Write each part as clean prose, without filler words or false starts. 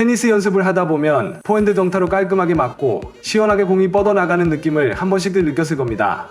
테니스 연습을 하다 보면 포핸드 정타로 깔끔하게 맞고 시원하게 공이 뻗어나가는 느낌을 한 번씩들 느꼈을 겁니다.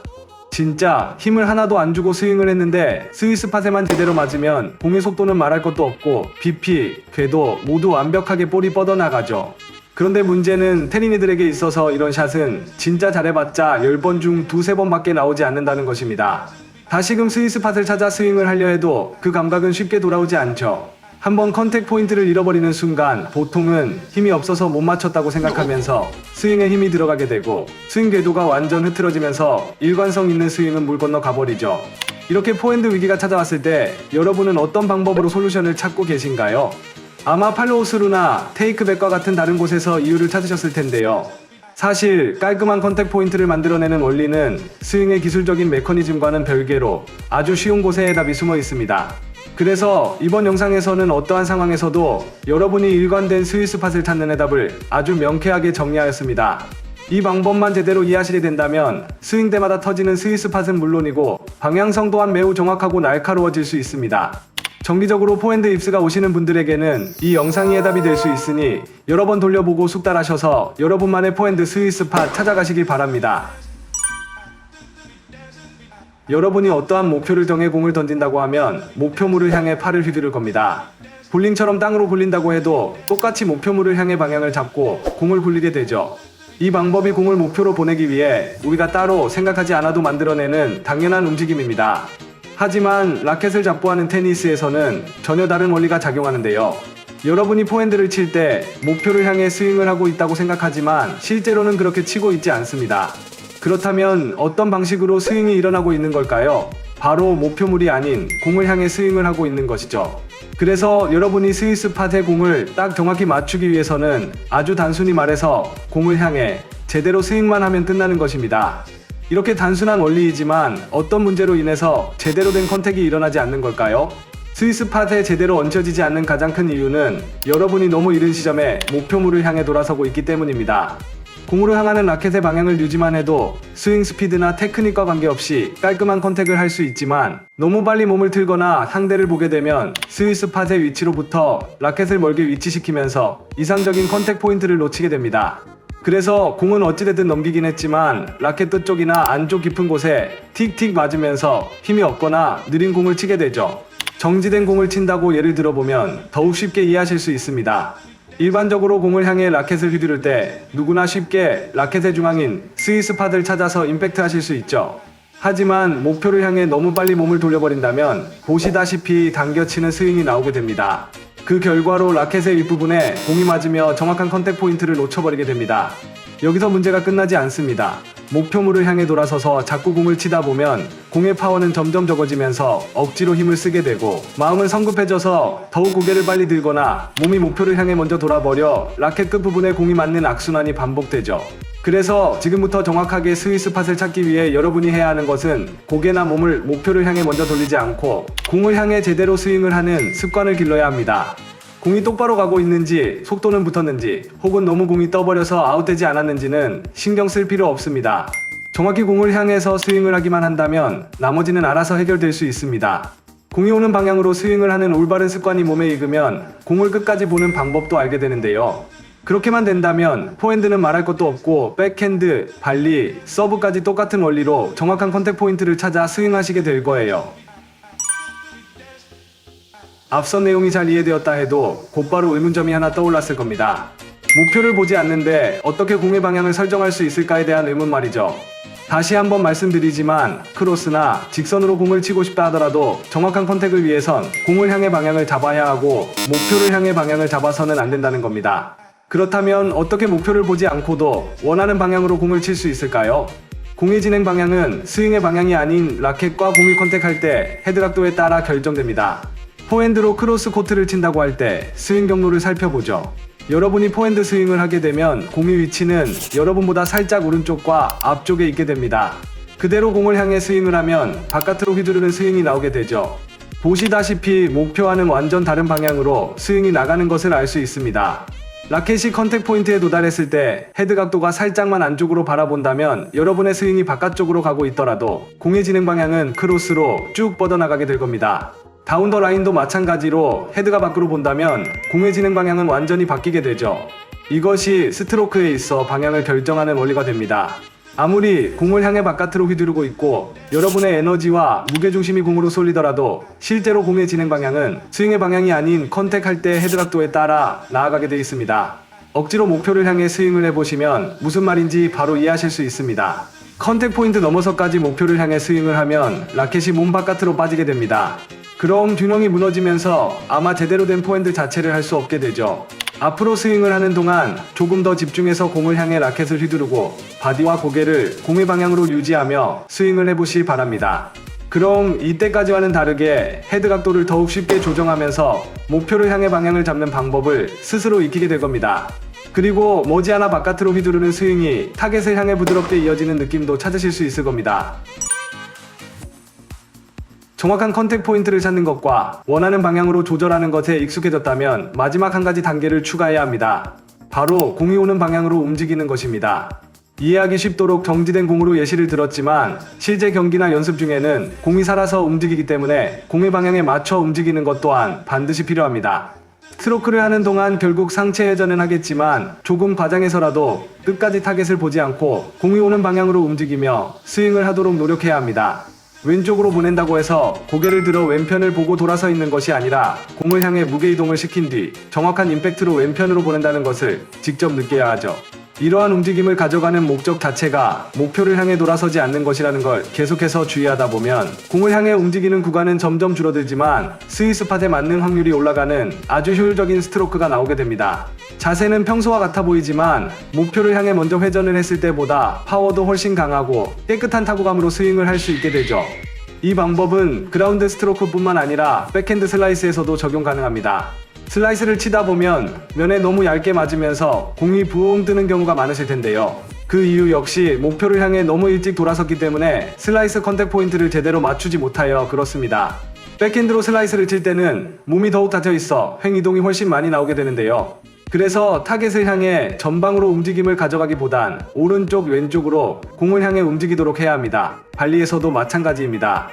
진짜 힘을 하나도 안 주고 스윙을 했는데 스위스 팟에만 제대로 맞으면 공의 속도는 말할 것도 없고 BP, 궤도 모두 완벽하게 볼이 뻗어나가죠. 그런데 문제는 테린이들에게 있어서 이런 샷은 진짜 잘해봤자 10번 중 2~3번 밖에 나오지 않는다는 것입니다. 다시금 스위스 팟을 찾아 스윙을 하려 해도 그 감각은 쉽게 돌아오지 않죠. 한번 컨택 포인트를 잃어버리는 순간 보통은 힘이 없어서 못 맞췄다고 생각하면서 스윙에 힘이 들어가게 되고 스윙 궤도가 완전 흐트러지면서 일관성 있는 스윙은 물 건너 가버리죠. 이렇게 포핸드 위기가 찾아왔을 때 여러분은 어떤 방법으로 솔루션을 찾고 계신가요? 아마 팔로우스루나 테이크백과 같은 다른 곳에서 이유를 찾으셨을 텐데요. 사실 깔끔한 컨택 포인트를 만들어내는 원리는 스윙의 기술적인 메커니즘과는 별개로 아주 쉬운 곳에 해답이 숨어 있습니다. 그래서 이번 영상에서는 어떠한 상황에서도 여러분이 일관된 스위스 팟을 찾는 해답을 아주 명쾌하게 정리하였습니다. 이 방법만 제대로 이해하시게 된다면 스윙 때마다 터지는 스위스 팟은 물론이고 방향성 또한 매우 정확하고 날카로워질 수 있습니다. 정기적으로 포핸드 입스가 오시는 분들에게는 이 영상이 해답이 될 수 있으니 여러 번 돌려보고 숙달하셔서 여러분만의 포핸드 스위스 팟 찾아가시길 바랍니다. 여러분이 어떠한 목표를 정해 공을 던진다고 하면 목표물을 향해 팔을 휘두를 겁니다. 볼링처럼 땅으로 굴린다고 해도 똑같이 목표물을 향해 방향을 잡고 공을 굴리게 되죠. 이 방법이 공을 목표로 보내기 위해 우리가 따로 생각하지 않아도 만들어내는 당연한 움직임입니다. 하지만 라켓을 잡고 하는 테니스에서는 전혀 다른 원리가 작용하는데요. 여러분이 포핸드를 칠 때 목표를 향해 스윙을 하고 있다고 생각하지만 실제로는 그렇게 치고 있지 않습니다. 그렇다면 어떤 방식으로 스윙이 일어나고 있는 걸까요? 바로 목표물이 아닌 공을 향해 스윙을 하고 있는 것이죠. 그래서 여러분이 스위스 팟의 공을 딱 정확히 맞추기 위해서는 아주 단순히 말해서 공을 향해 제대로 스윙만 하면 끝나는 것입니다. 이렇게 단순한 원리이지만 어떤 문제로 인해서 제대로 된 컨택이 일어나지 않는 걸까요? 스위스 팟에 제대로 얹혀지지 않는 가장 큰 이유는 여러분이 너무 이른 시점에 목표물을 향해 돌아서고 있기 때문입니다. 공으로 향하는 라켓의 방향을 유지만 해도 스윙 스피드나 테크닉과 관계없이 깔끔한 컨택을 할 수 있지만 너무 빨리 몸을 틀거나 상대를 보게 되면 스위스 팟의 위치로부터 라켓을 멀게 위치시키면서 이상적인 컨택 포인트를 놓치게 됩니다. 그래서 공은 어찌됐든 넘기긴 했지만 라켓 끝쪽이나 안쪽 깊은 곳에 틱틱 맞으면서 힘이 없거나 느린 공을 치게 되죠. 정지된 공을 친다고 예를 들어보면 더욱 쉽게 이해하실 수 있습니다. 일반적으로 공을 향해 라켓을 휘두를 때 누구나 쉽게 라켓의 중앙인 스위스 팟을 찾아서 임팩트 하실 수 있죠. 하지만 목표를 향해 너무 빨리 몸을 돌려버린다면 보시다시피 당겨치는 스윙이 나오게 됩니다. 그 결과로 라켓의 윗부분에 공이 맞으며 정확한 컨택 포인트를 놓쳐버리게 됩니다. 여기서 문제가 끝나지 않습니다. 목표물을 향해 돌아서서 자꾸 공을 치다 보면 공의 파워는 점점 적어지면서 억지로 힘을 쓰게 되고 마음은 성급해져서 더욱 고개를 빨리 들거나 몸이 목표를 향해 먼저 돌아버려 라켓 끝부분에 공이 맞는 악순환이 반복되죠. 그래서 지금부터 정확하게 스위스 팟을 찾기 위해 여러분이 해야 하는 것은 고개나 몸을 목표를 향해 먼저 돌리지 않고 공을 향해 제대로 스윙을 하는 습관을 길러야 합니다. 공이 똑바로 가고 있는지, 속도는 붙었는지, 혹은 너무 공이 떠버려서 아웃되지 않았는지는 신경 쓸 필요 없습니다. 정확히 공을 향해서 스윙을 하기만 한다면 나머지는 알아서 해결될 수 있습니다. 공이 오는 방향으로 스윙을 하는 올바른 습관이 몸에 익으면 공을 끝까지 보는 방법도 알게 되는데요. 그렇게만 된다면 포핸드는 말할 것도 없고 백핸드, 발리, 서브까지 똑같은 원리로 정확한 컨택 포인트를 찾아 스윙하시게 될 거예요. 앞선 내용이 잘 이해되었다 해도 곧바로 의문점이 하나 떠올랐을 겁니다. 목표를 보지 않는데 어떻게 공의 방향을 설정할 수 있을까에 대한 의문 말이죠. 다시 한번 말씀드리지만 크로스나 직선으로 공을 치고 싶다 하더라도 정확한 컨택을 위해선 공을 향해 방향을 잡아야 하고 목표를 향해 방향을 잡아서는 안 된다는 겁니다. 그렇다면 어떻게 목표를 보지 않고도 원하는 방향으로 공을 칠 수 있을까요? 공의 진행 방향은 스윙의 방향이 아닌 라켓과 공이 컨택할 때 헤드각도에 따라 결정됩니다. 포핸드로 크로스 코트를 친다고 할 때 스윙 경로를 살펴보죠. 여러분이 포핸드 스윙을 하게 되면 공의 위치는 여러분보다 살짝 오른쪽과 앞쪽에 있게 됩니다. 그대로 공을 향해 스윙을 하면 바깥으로 휘두르는 스윙이 나오게 되죠. 보시다시피 목표와는 완전 다른 방향으로 스윙이 나가는 것을 알 수 있습니다. 라켓이 컨택 포인트에 도달했을 때 헤드 각도가 살짝만 안쪽으로 바라본다면 여러분의 스윙이 바깥쪽으로 가고 있더라도 공의 진행 방향은 크로스로 쭉 뻗어나가게 될 겁니다. 다운 더 라인도 마찬가지로 헤드가 밖으로 본다면 공의 진행 방향은 완전히 바뀌게 되죠. 이것이 스트로크에 있어 방향을 결정하는 원리가 됩니다. 아무리 공을 향해 바깥으로 휘두르고 있고 여러분의 에너지와 무게중심이 공으로 쏠리더라도 실제로 공의 진행 방향은 스윙의 방향이 아닌 컨택할 때 헤드 각도에 따라 나아가게 되어 있습니다. 억지로 목표를 향해 스윙을 해보시면 무슨 말인지 바로 이해하실 수 있습니다. 컨택 포인트 넘어서까지 목표를 향해 스윙을 하면 라켓이 몸 바깥으로 빠지게 됩니다. 그럼 균형이 무너지면서 아마 제대로 된 포핸드 자체를 할 수 없게 되죠. 앞으로 스윙을 하는 동안 조금 더 집중해서 공을 향해 라켓을 휘두르고 바디와 고개를 공의 방향으로 유지하며 스윙을 해보시 바랍니다. 그럼 이때까지와는 다르게 헤드 각도를 더욱 쉽게 조정하면서 목표를 향해 방향을 잡는 방법을 스스로 익히게 될 겁니다. 그리고 머지않아 바깥으로 휘두르는 스윙이 타겟을 향해 부드럽게 이어지는 느낌도 찾으실 수 있을 겁니다. 정확한 컨택 포인트를 찾는 것과 원하는 방향으로 조절하는 것에 익숙해졌다면 마지막 한 가지 단계를 추가해야 합니다. 바로 공이 오는 방향으로 움직이는 것입니다. 이해하기 쉽도록 정지된 공으로 예시를 들었지만 실제 경기나 연습 중에는 공이 살아서 움직이기 때문에 공의 방향에 맞춰 움직이는 것 또한 반드시 필요합니다. 스트로크를 하는 동안 결국 상체 회전은 하겠지만 조금 과장해서라도 끝까지 타겟을 보지 않고 공이 오는 방향으로 움직이며 스윙을 하도록 노력해야 합니다. 왼쪽으로 보낸다고 해서 고개를 들어 왼편을 보고 돌아서 있는 것이 아니라 공을 향해 무게 이동을 시킨 뒤 정확한 임팩트로 왼편으로 보낸다는 것을 직접 느껴야 하죠. 이러한 움직임을 가져가는 목적 자체가 목표를 향해 돌아서지 않는 것이라는 걸 계속해서 주의하다 보면 공을 향해 움직이는 구간은 점점 줄어들지만 스윗 스팟에 맞는 확률이 올라가는 아주 효율적인 스트로크가 나오게 됩니다. 자세는 평소와 같아 보이지만 목표를 향해 먼저 회전을 했을 때보다 파워도 훨씬 강하고 깨끗한 타구감으로 스윙을 할 수 있게 되죠. 이 방법은 그라운드 스트로크뿐만 아니라 백핸드 슬라이스에서도 적용 가능합니다. 슬라이스를 치다 보면 면에 너무 얇게 맞으면서 공이 부엉 뜨는 경우가 많으실 텐데요. 그 이유 역시 목표를 향해 너무 일찍 돌아섰기 때문에 슬라이스 컨택 포인트를 제대로 맞추지 못하여 그렇습니다. 백핸드로 슬라이스를 칠 때는 몸이 더욱 닫혀 있어 횡이동이 훨씬 많이 나오게 되는데요. 그래서 타겟을 향해 전방으로 움직임을 가져가기보단 오른쪽 왼쪽으로 공을 향해 움직이도록 해야 합니다. 발리에서도 마찬가지입니다.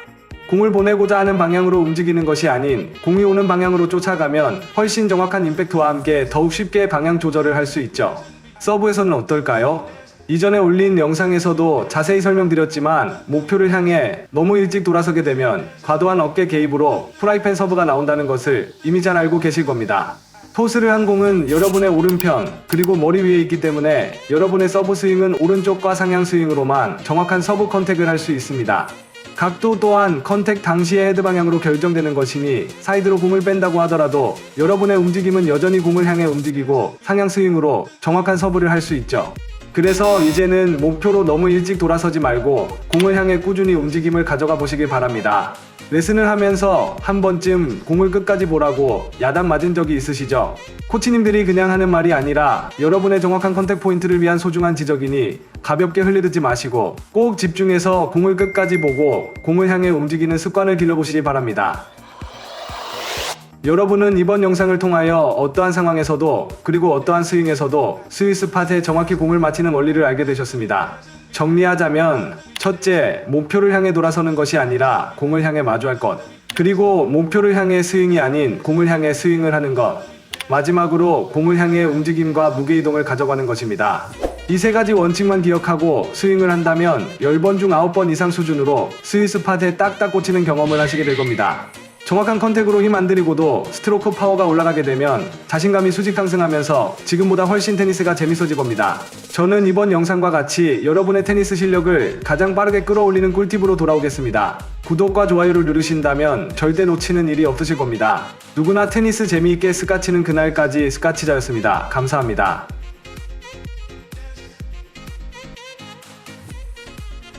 공을 보내고자 하는 방향으로 움직이는 것이 아닌 공이 오는 방향으로 쫓아가면 훨씬 정확한 임팩트와 함께 더욱 쉽게 방향 조절을 할 수 있죠. 서브에서는 어떨까요? 이전에 올린 영상에서도 자세히 설명드렸지만 목표를 향해 너무 일찍 돌아서게 되면 과도한 어깨 개입으로 프라이팬 서브가 나온다는 것을 이미 잘 알고 계실 겁니다. 토스를 한 공은 여러분의 오른편 그리고 머리 위에 있기 때문에 여러분의 서브 스윙은 오른쪽과 상향 스윙으로만 정확한 서브 컨택을 할 수 있습니다. 각도 또한 컨택 당시의 헤드 방향으로 결정되는 것이니 사이드로 공을 뺀다고 하더라도 여러분의 움직임은 여전히 공을 향해 움직이고 상향 스윙으로 정확한 서브를 할 수 있죠. 그래서 이제는 목표로 너무 일찍 돌아서지 말고 공을 향해 꾸준히 움직임을 가져가 보시길 바랍니다. 레슨을 하면서 한 번쯤 공을 끝까지 보라고 야단 맞은 적이 있으시죠? 코치님들이 그냥 하는 말이 아니라 여러분의 정확한 컨택 포인트를 위한 소중한 지적이니 가볍게 흘려듣지 마시고 꼭 집중해서 공을 끝까지 보고 공을 향해 움직이는 습관을 길러보시기 바랍니다. 여러분은 이번 영상을 통하여 어떠한 상황에서도 그리고 어떠한 스윙에서도 스윗 스팟에 정확히 공을 맞히는 원리를 알게 되셨습니다. 정리하자면 첫째, 목표를 향해 돌아서는 것이 아니라 공을 향해 마주할 것. 그리고 목표를 향해 스윙이 아닌 공을 향해 스윙을 하는 것. 마지막으로 공을 향해 움직임과 무게이동을 가져가는 것입니다. 이 세 가지 원칙만 기억하고 스윙을 한다면 10번 중 9번 이상 수준으로 스윗 스팟에 딱딱 꽂히는 경험을 하시게 될 겁니다. 정확한 컨택으로 힘 안 들이고도 스트로크 파워가 올라가게 되면 자신감이 수직 상승하면서 지금보다 훨씬 테니스가 재밌어질 겁니다. 저는 이번 영상과 같이 여러분의 테니스 실력을 가장 빠르게 끌어올리는 꿀팁으로 돌아오겠습니다. 구독과 좋아요를 누르신다면 절대 놓치는 일이 없으실 겁니다. 누구나 테니스 재미있게 스카치는 그날까지 스카치자였습니다. 감사합니다.